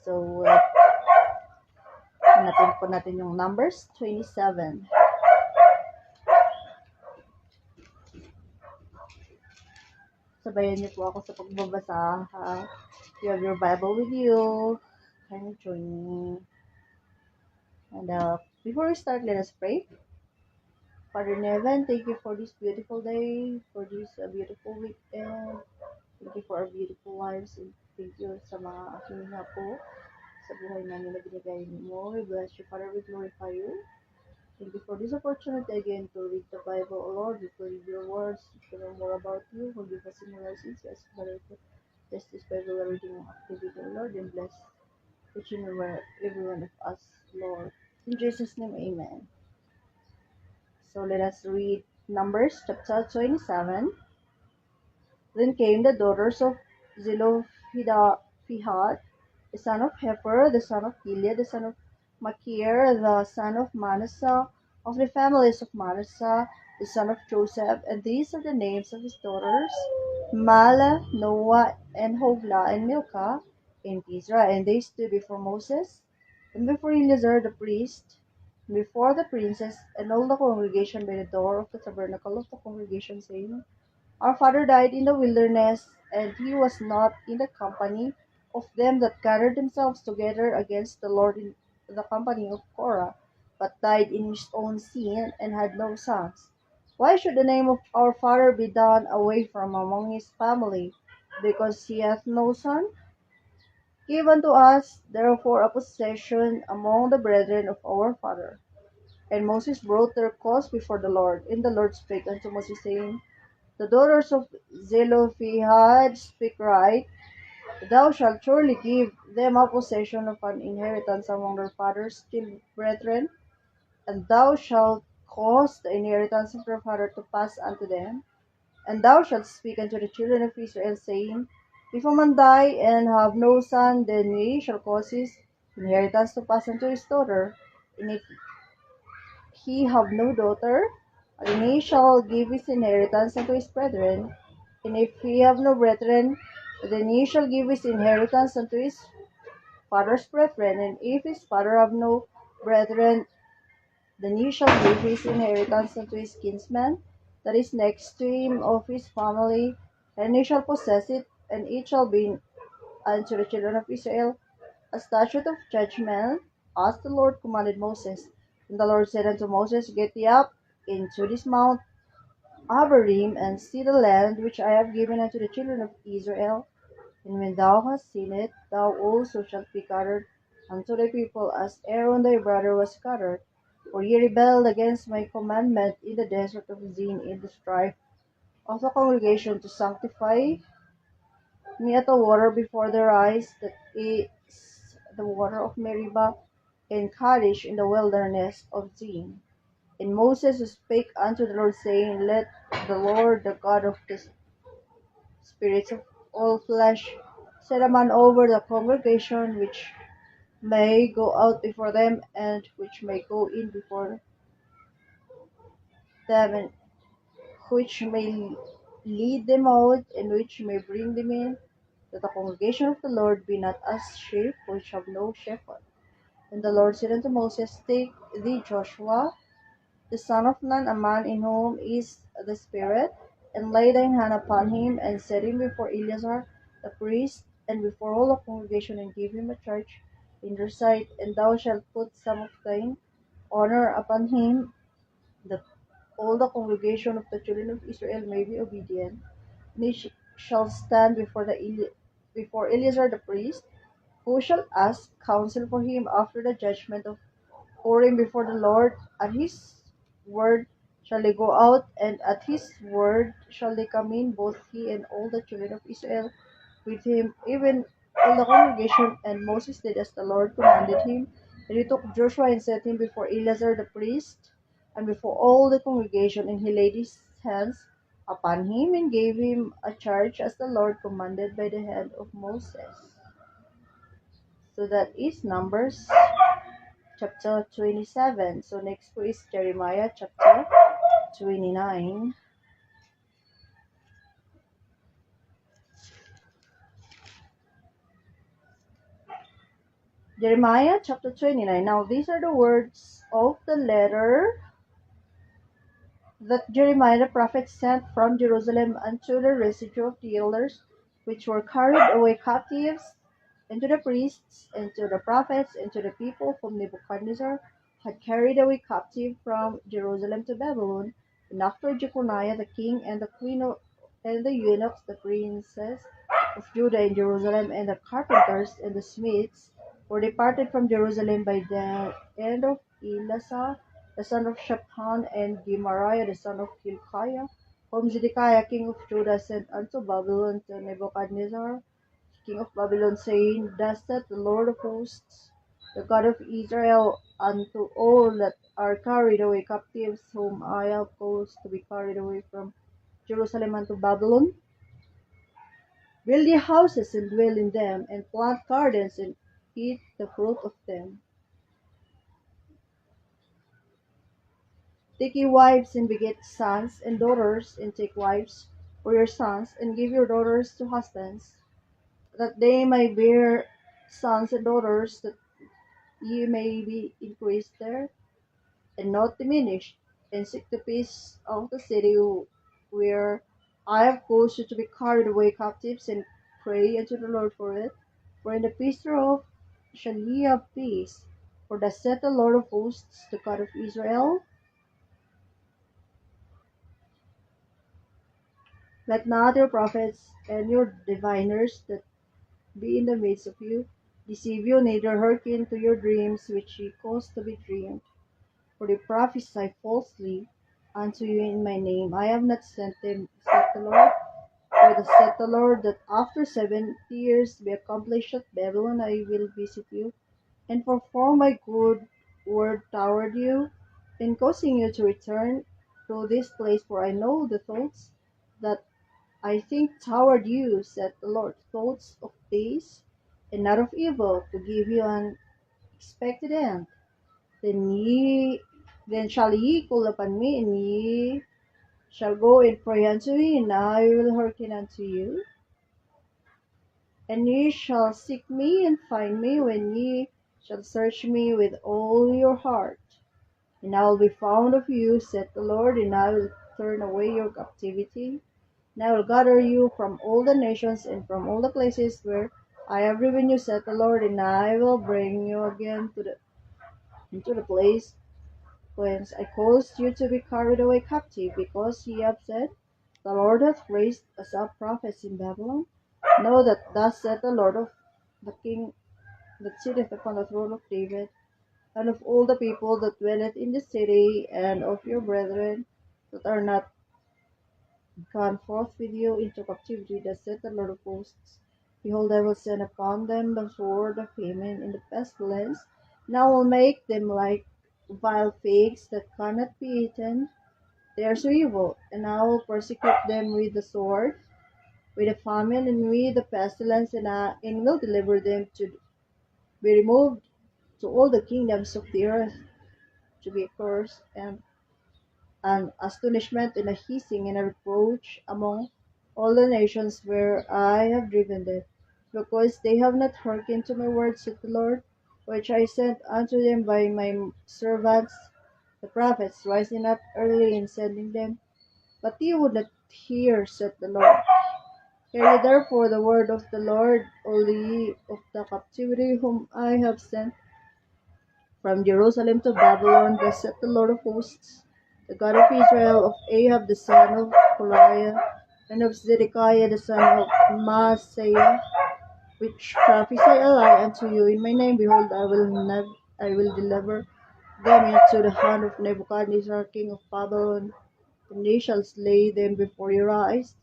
So, hanapin po natin yung Numbers 27. Sabayan niyo po ako sa pagbabasa, ha? If you have your Bible with you, kindly join me. And before we start, let us pray. Father in heaven, thank you for this beautiful day, for this beautiful weekend. Thank you for our beautiful lives, and thank you sa mga aking po sa buhay namin na binigay mo. We bless you, Father. We glorify you. Thank you for this opportunity again to read the Bible, O Lord. To read your words, to know more about you. Forgive us in our sins. Yes, Father, to bless this Bible reading activity, O Lord, and bless each and every one of us, Lord. In Jesus' name, amen. So let us read Numbers chapter 27. Then came the daughters of Zelophehad, the son of Hefer, the son of Gilead, the son of Machir, the son of Manasseh, of the families of Manasseh, the son of Joseph, and these are the names of his daughters: Mala, Noah, and Hoglah, and Milcah, in Israel. And they stood before Moses, and before Eleazar the priest, and before the princes, and all the congregation by the door of the tabernacle of the congregation, saying, Our father died in the wilderness, and he was not in the company of them that gathered themselves together against the Lord in the company of Korah, but died in his own sin, and had no sons. Why should the name of our father be done away from among his family, because he hath no son? Give unto us therefore a possession among the brethren of our father. And Moses brought their cause before the Lord. And the Lord spake unto Moses, saying, The daughters of Zelophehad speak right. Thou shalt surely give them a possession of an inheritance among their father's brethren, and thou shalt cause the inheritance of their father to pass unto them. And thou shalt speak unto the children of Israel, saying, If a man die and have no son, then ye shall cause his inheritance to pass unto his daughter. And if he have no daughter, then he shall give his inheritance unto his brethren. And if he have no brethren, then he shall give his inheritance unto his father's brethren. And if his father have no brethren, then he shall give his inheritance unto his kinsman that is next to him of his family, and he shall possess it, and it shall be unto the children of Israel a statute of judgment, as the Lord commanded Moses. And the Lord said unto Moses, Get thee up into this mount Abarim, and see the land which I have given unto the children of Israel. And when thou hast seen it, thou also shalt be scattered unto the people, as Aaron thy brother was scattered. For ye rebelled against my commandment in the desert of Zin, in the strife of the congregation, to sanctify me at the water before their eyes, that is the water of Meribah and Kadesh in the wilderness of Zin. And Moses spake unto the Lord, saying, Let the Lord, the God of the spirits of all flesh, set a man over the congregation, which may go out before them, and which may go in before them, and which may lead them out, and which may bring them in, that the congregation of the Lord be not as sheep which have no shepherd. And the Lord said unto Moses, Take thee Joshua, the son of Nun, a man in whom is the Spirit, and lay thine hand upon him, and set him before Eleazar the priest, and before all the congregation, and give him a charge in their sight. And thou shalt put some of thine honor upon him, that all the congregation of the children of Israel may be obedient. And he shall stand before Eleazar the priest, who shall ask counsel for him after the judgment of Urim before the Lord. At his word shall they go out, and at his word shall they come in, both he and all the children of Israel with him, even all the congregation. And Moses did as the Lord commanded him. And he took Joshua and set him before Eleazar the priest, and before all the congregation, and he laid his hands upon him, and gave him a charge as the Lord commanded by the hand of Moses. So that is Numbers chapter 27. So next po is Jeremiah chapter 29. Jeremiah chapter 29. Now these are the words of the letter that Jeremiah the prophet sent from Jerusalem unto the residue of the elders which were carried away captives, and to the priests, and to the prophets, and to the people whom Nebuchadnezzar had carried away captive from Jerusalem to Babylon. And after Jeconiah the king, and the queen and the eunuchs, the princes of Judah and Jerusalem, and the carpenters and the smiths were departed from Jerusalem by the end of Elisha the son of Shaphan, and Gemariah the son of Hilkiah, whom Zedekiah king of Judah sent unto Babylon to Nebuchadnezzar king of Babylon, saying, Thus saith the Lord of hosts, the God of Israel, unto all that are carried away captives, whom I have caused to be carried away from Jerusalem unto Babylon, build ye houses and dwell in them, and plant gardens and eat the fruit of them. Take ye wives and beget sons and daughters, and take wives for your sons, and give your daughters to husbands, that they may bear sons and daughters, that ye may be increased there, and not diminished, and seek the peace of the city where I have caused you to be carried away captives, and pray unto the Lord for it. For in the peace thereof shall ye have peace. For thus saith the Lord of hosts, the God of Israel, let not your prophets and your diviners that be in the midst of you deceive you, neither hearken to your dreams which ye cause to be dreamed. For they prophesy falsely unto you in my name. I have not sent them, saith the Lord. For thus saith the Lord, that after 70 years be accomplished at Babylon, I will visit you, and perform my good word toward you, in causing you to return to this place. For I know the thoughts that I think toward you, saith the Lord, thoughts of peace and not of evil, to give you an expected end. Then ye then shall ye call upon me, and ye shall go and pray unto me, and I will hearken unto you. And ye shall seek me and find me, when ye shall search me with all your heart. And I will be found of you, saith the Lord, and I will turn away your captivity. And I will gather you from all the nations and from all the places where I have driven you, saith the Lord, and I will bring you again into the place whence I caused you to be carried away captive, because ye have said, The Lord hath raised us up prophets in Babylon. Know that thus saith the Lord of the King that sitteth upon the throne of David, and of all the people that dwelleth in the city, and of your brethren that are not gone forth with you into captivity, thus saith the Lord of hosts, Behold, I will send upon them the sword, the famine, and the pestilence, and I will make them like vile figs that cannot be eaten. They are so evil, and I will persecute them with the sword, with the famine, and with the pestilence, and will deliver them to be removed to all the kingdoms of the earth, to be a curse, and an astonishment, and a hissing, and a reproach among all the nations where I have driven them, because they have not hearkened to my words, saith the Lord, which I sent unto them by my servants the prophets, rising up early and sending them. But ye would not hear, saith the Lord. Hear ye therefore the word of the Lord, all ye of the captivity whom I have sent from Jerusalem to Babylon. Thus saith the Lord of hosts, the God of Israel, of Ahab the son of Koliah, and of Zedekiah the son of Maaseiah, which prophesy a lie unto you in my name. Behold, I will deliver them into the hand of Nebuchadnezzar king of Babylon, and they shall slay them before your eyes,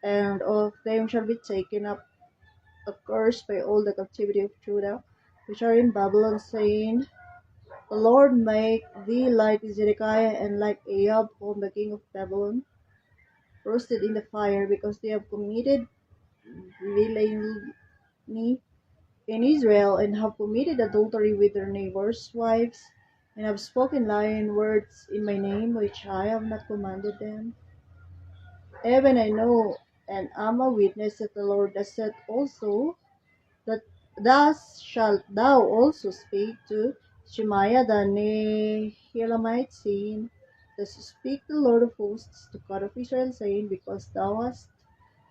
and of them shall be taken up a curse by all the captivity of Judah, which are in Babylon, saying, The Lord make thee like Zedekiah and like Ahab, whom the king of Babylon roasted in the fire, because they have committed villainy in Israel, and have committed adultery with their neighbors' wives, and have spoken lying words in my name, which I have not commanded them. Even I know, and am a witness that the Lord has said also, that thus shalt thou also speak to Shemaiah the Nehelamite, saying, Thus speak the Lord of hosts to God of Israel, saying, Because thou hast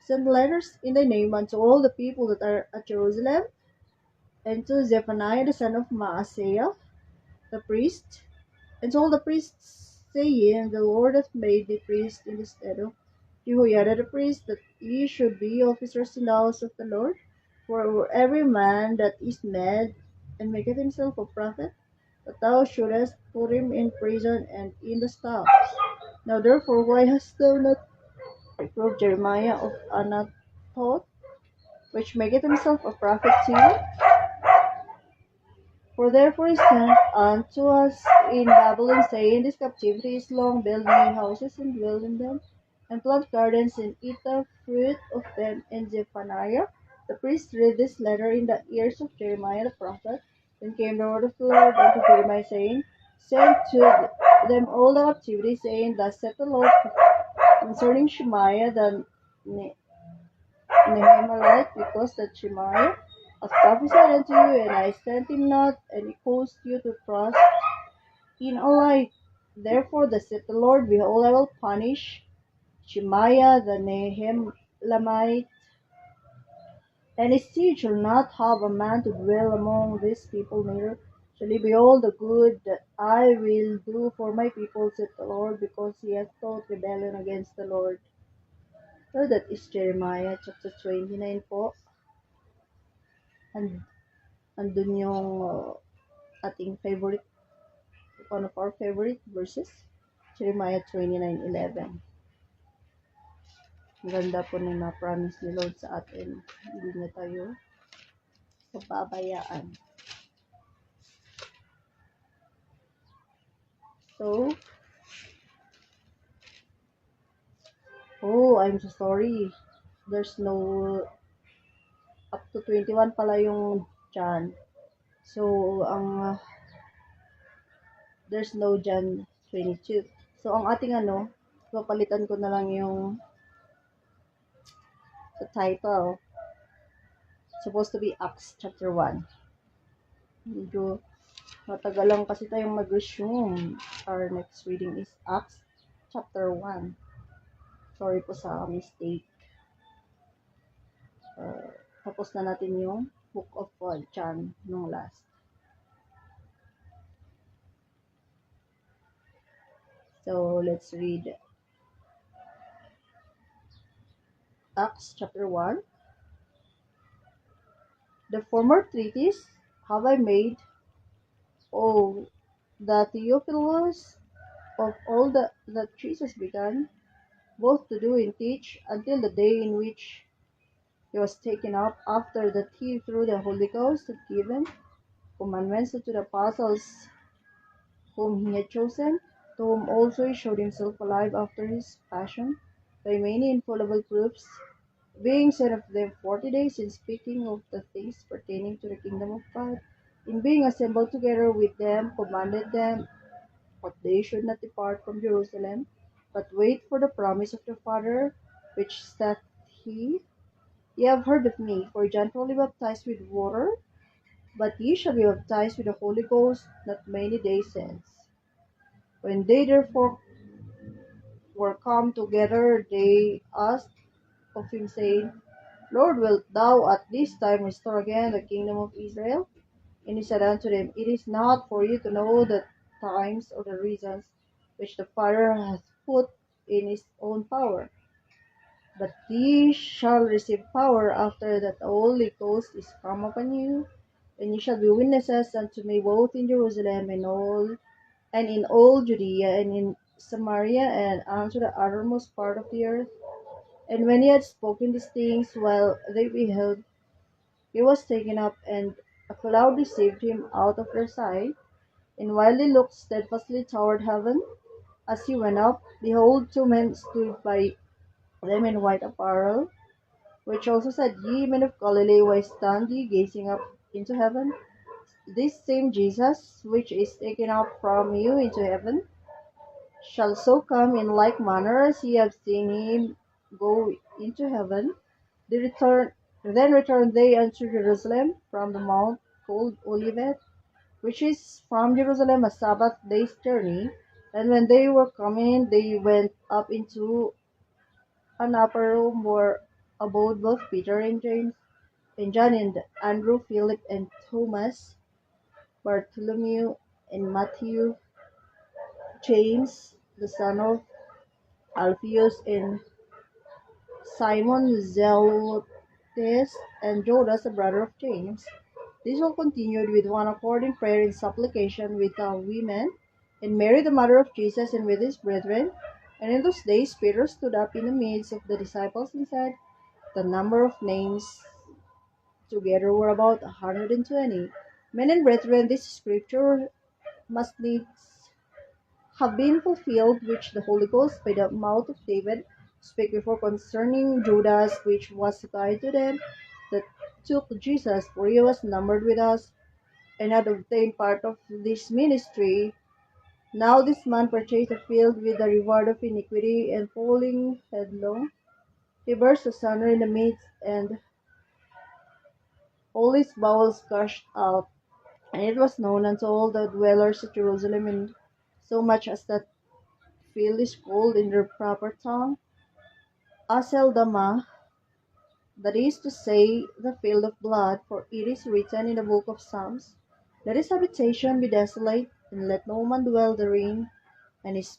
sent letters in thy name unto all the people that are at Jerusalem, and to Zephaniah the son of Maaseiah the priest, and to all the priests, saying, The Lord hath made thee priest in the stead of Jehoiada the priest, that ye should be officers in the house of the Lord. For every man that is mad and maketh himself a prophet, that thou shouldest put him in prison and in the stocks. Now therefore, why hast thou not reproved Jeremiah of Anathoth, which maketh himself a prophet to you? For therefore he sent unto us in Babylon, saying, This captivity is long, build me houses and dwell in them, and plant gardens and eat the fruit of them. And Zephaniah the priest read this letter in the ears of Jeremiah the prophet. Then came the word of the Lord unto Jeremiah, saying, Send to them all the captivity, saying, Thus saith the Lord concerning Shemaiah the Nehemiah, because that Shemaiah hath prophesied unto you, and I sent him not, and he caused you to trust in a lie. Therefore, thus saith the Lord, Behold, I will punish Shemaiah the Nehelamite, and his seed shall not have a man to dwell among this people, neither shall he behold the good that I will do for my people, saith the Lord, because he hath taught rebellion against the Lord. So that is Jeremiah chapter 29 po. And andun yung ating favorite, one of our favorite verses, Jeremiah 29:11. Ang ganda po na na-promise ni Lord sa atin. Hindi niya tayo pababayaan. So, I'm so sorry. There's no, up to 21 pala yung John. So, there's no John 22. So, ang ating papalitan ko na lang yung the title. Supposed to be Acts chapter 1. Medyo matagal lang kasi tayong mag-resume. Our next reading is Acts chapter 1. Sorry po sa mistake. Tapos na natin yung Book of John nung last. So, let's read Acts chapter 1. The former treatise have I made, O the Theophilus, of all that Jesus began, both to do and teach, until the day in which he was taken up, after that he through the Holy Ghost had given commandments unto the apostles whom he had chosen, to whom also he showed himself alive after his passion, by many infallible proofs, being sent of them 40 days, in speaking of the things pertaining to the kingdom of God, in being assembled together with them, commanded them that they should not depart from Jerusalem, but wait for the promise of the Father, which saith he, Ye have heard of me, for John truly baptized with water, but ye shall be baptized with the Holy Ghost not many days hence. When they therefore were come together, they asked of him, saying, Lord, wilt thou at this time restore again the kingdom of Israel? And he said unto them, It is not for you to know the times or the reasons which the Father hath put in his own power, but ye shall receive power after that the Holy Ghost is come upon you, and ye shall be witnesses unto me both in Jerusalem and in all Judea and in Samaria and unto the uttermost part of the earth. And when he had spoken these things, while they beheld, he was taken up, and a cloud received him out of their sight. And while they looked steadfastly toward heaven, as he went up, behold, two men stood by them in white apparel, which also said, Ye men of Galilee, why stand ye gazing up into heaven? This same Jesus, which is taken up from you into heaven, shall so come in like manner as ye have seen him go into heaven. Then returned they unto Jerusalem from the mount called Olivet, which is from Jerusalem a Sabbath day's journey. And when they were coming, they went up into an upper room where abode both Peter and James, and John and Andrew, Philip and Thomas, Bartholomew and Matthew, James, the son of Alphaeus, and Simon Zelotes, and Judas, the brother of James. This all continued with one accord in prayer and supplication with the women, and Mary the mother of Jesus, and with his brethren. And in those days Peter stood up in the midst of the disciples and said, the number of names together were about 120. Men and brethren, this scripture must needs have been fulfilled, which the Holy Ghost by the mouth of David spake before concerning Judas, which was a guide to them that took Jesus, for he was numbered with us, and had obtained part of this ministry. Now this man purchased a field with the reward of iniquity, and falling headlong, he burst asunder in the midst, and all his bowels gushed out. And it was known unto all the dwellers of Jerusalem, and so much as that field is called in their proper tongue Aceldama, that is to say, the field of blood, for it is written in the book of Psalms, let his habitation be desolate, and let no man dwell therein, and his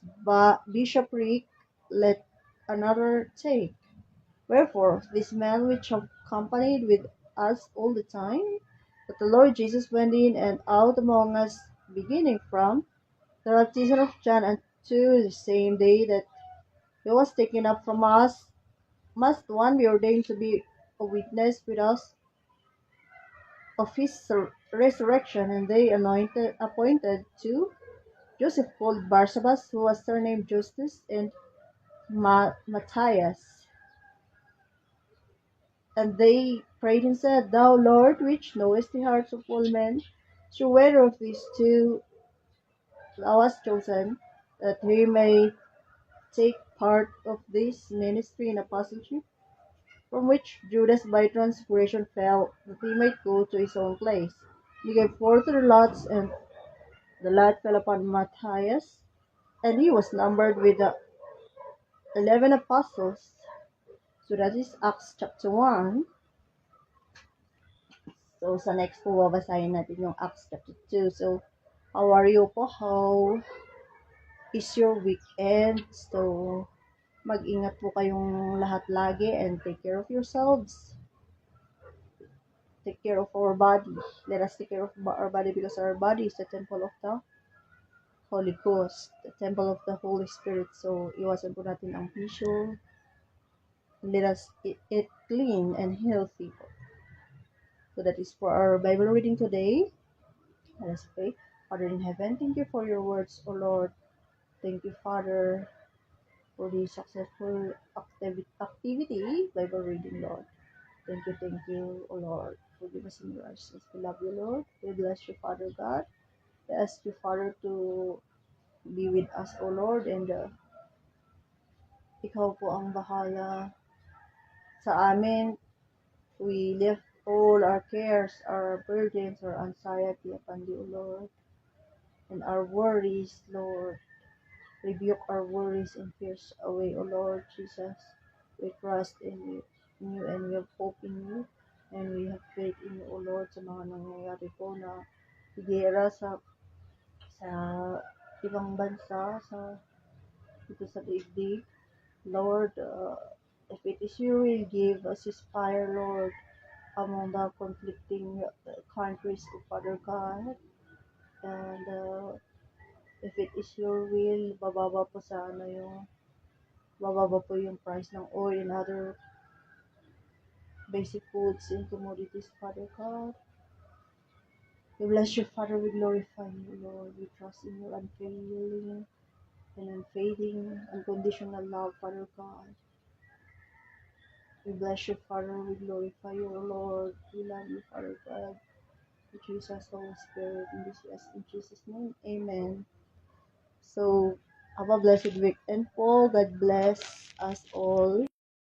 bishopric let another take. Wherefore, this man which accompanied with us all the time, that the Lord Jesus went in and out among us, beginning from the baptism of John unto the same day that he was taken up from us, must one be ordained to be a witness with us of his resurrection. And they appointed two, Joseph called Barsabas, who was surnamed Justus, and Matthias. And they prayed and said, thou Lord, which knowest the hearts of all men, through whether of these two thou hast chosen, that he may take part of this ministry in apostleship, from which Judas by transgression fell, that he might go to his own place. He gave forth their lots, and the lot fell upon Matthias, and he was numbered with the 11 apostles. So that is Acts chapter 1. So sa next po, babasahin natin yung Acts chapter 2. So, how are you po? How is your weekend? So, mag-ingat po kayong lahat lagi and take care of yourselves. Take care of our body. Let us take care of our body because our body is the temple of the Holy Ghost, the temple of the Holy Spirit. So, iwasan po natin ang bisyo. Let us eat clean and healthy. So, that is for our Bible reading today. Let us pray. Father in heaven, thank you for your words, O Lord. Thank you, Father, for the successful activity, Bible reading, Lord. Thank you, O Lord. Forgive us in our sins. We love you, Lord. We bless you, Father God. We ask you, Father, to be with us, O Lord, and ikaw po ang bahala sa amin. We lift all our cares, our burdens, our anxiety upon you, O Lord, and our worries, Lord. Rebuke our worries and fears away, O Lord Jesus. We trust in you and we have hope in you. And we have faith in you, O Lord, sa mga nangyayari po na higera sa ibang bansa, dito sa daigdig. Lord, if it is your will, give us ceasefire, Lord, among the conflicting countries, O Father God. And if it is your will, bababa po yung price ng oil and other basic foods and commodities, Father God. We bless you, Father. We glorify you, Lord. We trust in your unfailing and unfading, unconditional love, Father God. We bless you, Father. We glorify you, Lord. We love you, Father God. In Jesus, Holy Spirit, in Jesus' name, amen. So, have a blessed weekend po. God bless us all.